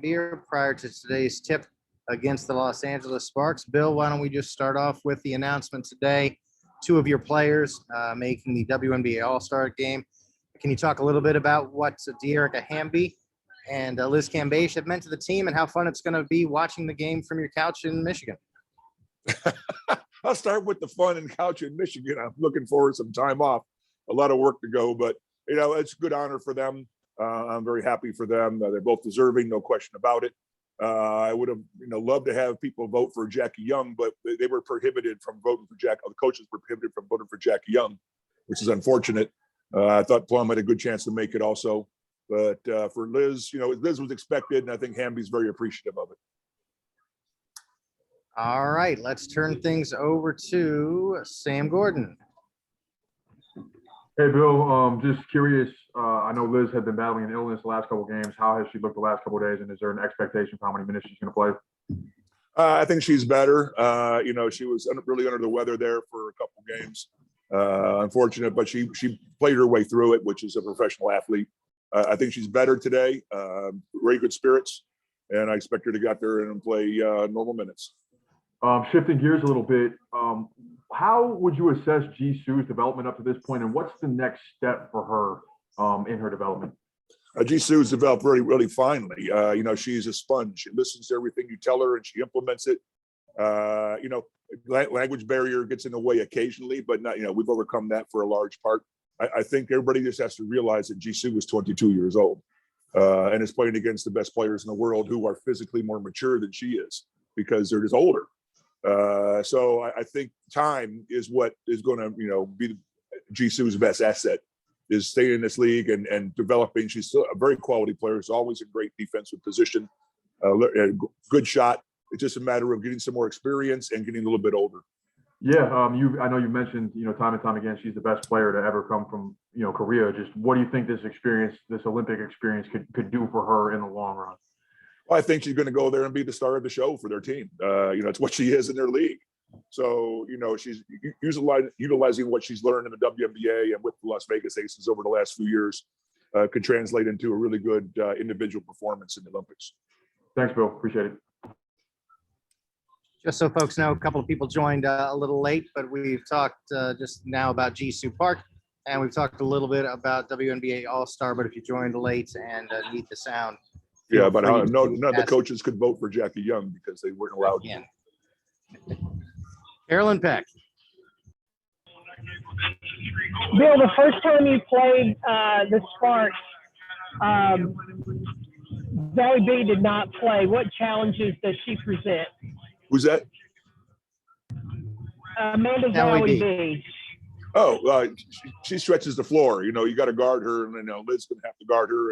Laimbeer prior to today's tip against the Los Angeles Sparks. Bill, why don't we just start off with the announcement today? Two of your players making the WNBA All-Star game. Can you talk a little bit about what De'Erica Hamby and Liz Cambage have meant to the team and how fun it's going to be watching the game from your couch in Michigan? I'll start with the fun and couch in Michigan. I'm looking forward to some time off. A lot of work to go, but it's a good honor for them. I'm very happy for them. They're both deserving, no question about it. I would have, loved to have people vote for Jackie Young, but they were prohibited from voting for Jackie. The coaches were prohibited from voting for Jackie Young, which is unfortunate. I thought Plum had a good chance to make it also, but for Liz, Liz was expected, and I think Hamby's very appreciative of it. All right, let's turn things over to Sam Gordon. Hey, Bill, just curious, I know Liz had been battling an illness the last couple of games. How has she looked the last couple of days, and is there an expectation for how many minutes she's going to play? I think she's better. She was really under the weather there for a couple of games. Unfortunate, but she played her way through it, which is a professional athlete. I think she's better today, very good spirits, and I expect her to get out there and play normal minutes. Shifting gears a little bit, how would you assess Jisoo's development up to this point, and what's the next step for her in her development? Jisoo's developed really, really finely. She's a sponge. She listens to everything you tell her, and she implements it. Language barrier gets in the way occasionally, but not. We've overcome that for a large part. I think everybody just has to realize that Jisoo is 22 years old and is playing against the best players in the world who are physically more mature than she is because they're just older. So I think time is what is going to, be Jisoo's best asset, is staying in this league and developing. She's still a very quality player. She's always in great defensive position, good shot. It's just a matter of getting some more experience and getting a little bit older. Yeah, I know you mentioned, time and time again, she's the best player to ever come from, Korea. Just what do you think this Olympic experience could do for her in the long run? Well, I think she's going to go there and be the star of the show for their team. It's what she is in their league. So, she's utilizing what she's learned in the WNBA and with the Las Vegas Aces over the last few years could translate into a really good individual performance in the Olympics. Thanks, Bill. Appreciate it. Just so folks know, a couple of people joined a little late, but we've talked just now about Jisoo Park, and we've talked a little bit about WNBA All-Star, but if you joined late and need the sound. Yeah, but none of the coaches could vote for Jackie Young because they weren't allowed to. Carolyn Peck. Bill, the first time you played the Sparks, Zoe B did not play. What challenges does she present? Who's that? Amanda Zoe B. Oh, she stretches the floor. You got to guard her, and Liz going to have to guard her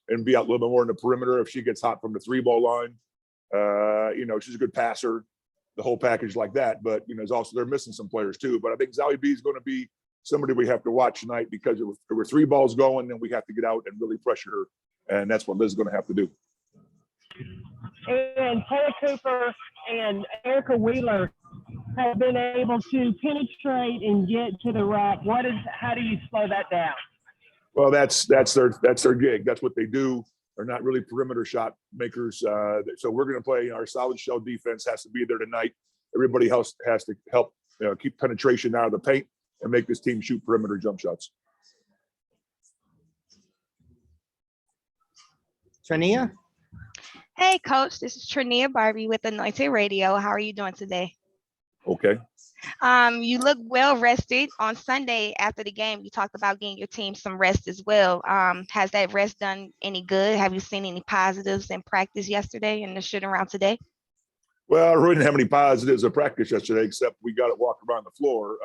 and be out a little bit more in the perimeter if she gets hot from the 3-ball line. She's a good passer, the whole package like that. But there's also they're missing some players too. But I think Zoe B is going to be somebody we have to watch tonight because there were 3 balls going, and we have to get out and really pressure her, and that's what Liz is going to have to do. And Taylor Cooper and Erica Wheeler have been able to penetrate and get to the rack. How do you slow that down? Well, that's their gig. That's what they do. They're not really perimeter shot makers. So we're going to play our solid shell defense has to be there tonight. Everybody else has to help keep penetration out of the paint and make this team shoot perimeter jump shots. Trania? Hey, Coach. This is Trania Barbie with Anointed Radio. How are you doing today? Okay. You look well rested. On Sunday after the game, you talked about getting your team some rest as well. Has that rest done any good? Have you seen any positives in practice yesterday and the shoot around today? Well, I really didn't have any positives of practice yesterday, except we got it walked around the floor.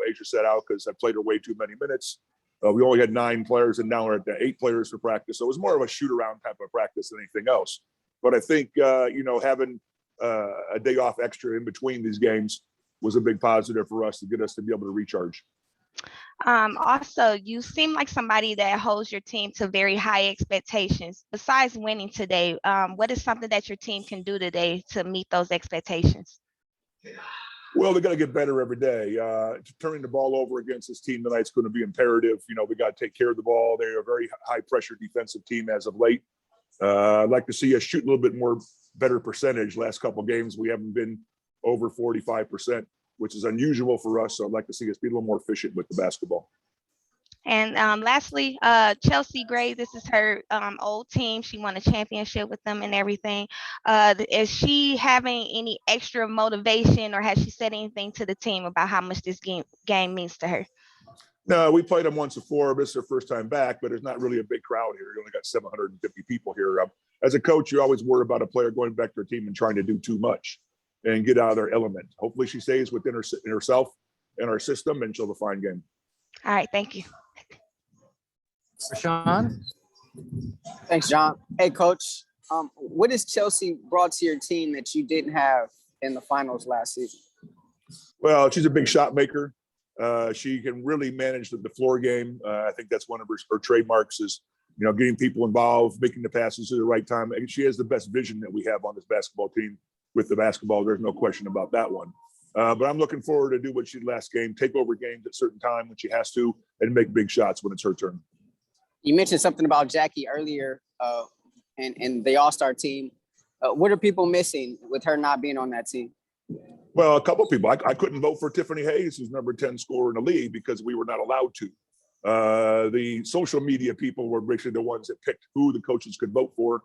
Asia sat out because I played her way too many minutes. We only had 9 players, and now we're at 8 players for practice. So it was more of a shoot around type of practice than anything else. But I think, having a day off extra in between these games was a big positive for us to get us to be able to recharge. Also, you seem like somebody that holds your team to very high expectations. Besides winning today, what is something that your team can do today to meet those expectations? Well, they got to get better every day. Turning the ball over against this team tonight is going to be imperative. We got to take care of the ball. They're a very high pressure defensive team as of late. I'd like to see us shoot a little bit more better percentage. Last couple of games, we haven't been over 45%, which is unusual for us. So I'd like to see us be a little more efficient with the basketball. And lastly, Chelsea Gray, this is her old team. She won a championship with them and everything. Is she having any extra motivation, or has she said anything to the team about how much this game means to her? No, we played them once before. This is their first time back, but there's not really a big crowd here. You only got 750 people here. As a coach, you always worry about a player going back to their team and trying to do too much and get out of their element. Hopefully she stays within herself and our system, and she'll have a fine game. All right, thank you. Rashawn? Thanks, John. Hey, Coach. What has Chelsea brought to your team that you didn't have in the finals last season? Well, she's a big shot maker. She can really manage the floor game. I think that's one of her trademarks is, getting people involved, making the passes at the right time. And she has the best vision that we have on this basketball team with the basketball. There's no question about that one. But I'm looking forward to do what she did last game, take over games at a certain time when she has to, and make big shots when it's her turn. You mentioned something about Jackie earlier and the All-Star team. What are people missing with her not being on that team? Well, a couple of people. I couldn't vote for Tiffany Hayes, who's number 10 scorer in the league, because we were not allowed to. The social media people were basically the ones that picked who the coaches could vote for.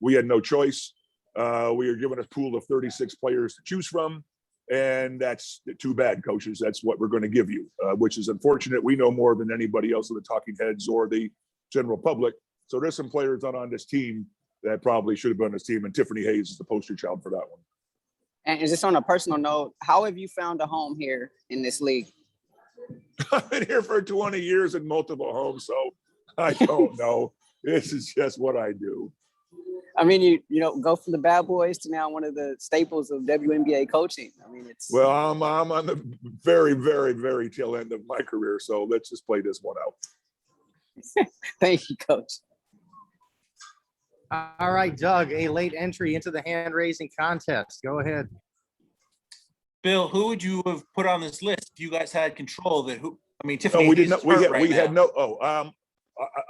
We had no choice. We were given a pool of 36 players to choose from, and that's too bad, coaches. That's what we're going to give you, which is unfortunate. We know more than anybody else of the talking heads or the general public. So there's some players on this team that probably should have been on this team, and Tiffany Hayes is the poster child for that one. And just on a personal note, how have you found a home here in this league? I've been here for 20 years in multiple homes, so I don't know. This is just what I do. I mean, you go from the bad boys to now one of the staples of WNBA coaching. I mean, it's well, I'm on the very, very, very tail end of my career, so let's just play this one out. Thank you, Coach. All right, Doug, a late entry into the hand-raising contest. Go ahead. Bill, who would you have put on this list if you guys had control of it? Tiffany. No, we didn't. Hayes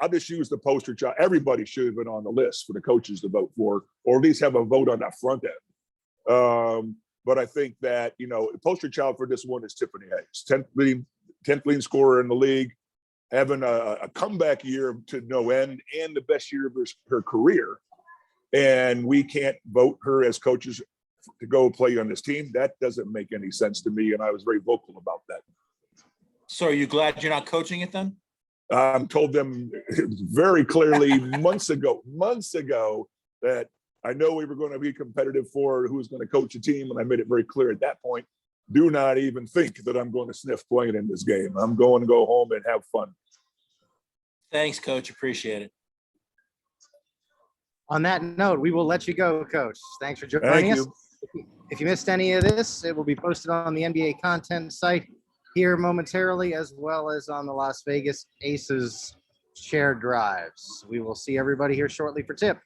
I'll just use the poster child. Everybody should have been on the list for the coaches to vote for, or at least have a vote on that front end. But I think that, poster child for this one is Tiffany Hayes, 10th leading scorer in the league, having a comeback year to no end and the best year of her career. And we can't vote her as coaches to go play on this team. That doesn't make any sense to me. And I was very vocal about that. So are you glad you're not coaching it then? Told them very clearly months ago that I know we were going to be competitive for who was going to coach the team. And I made it very clear at that point, do not even think that I'm going to sniff playing in this game. I'm going to go home and have fun. Thanks, Coach. Appreciate it. On that note, we will let you go, Coach. Thanks for joining us. If you missed any of this, it will be posted on the NBA content site here momentarily, as well as on the Las Vegas Aces shared drives. We will see everybody here shortly for tip.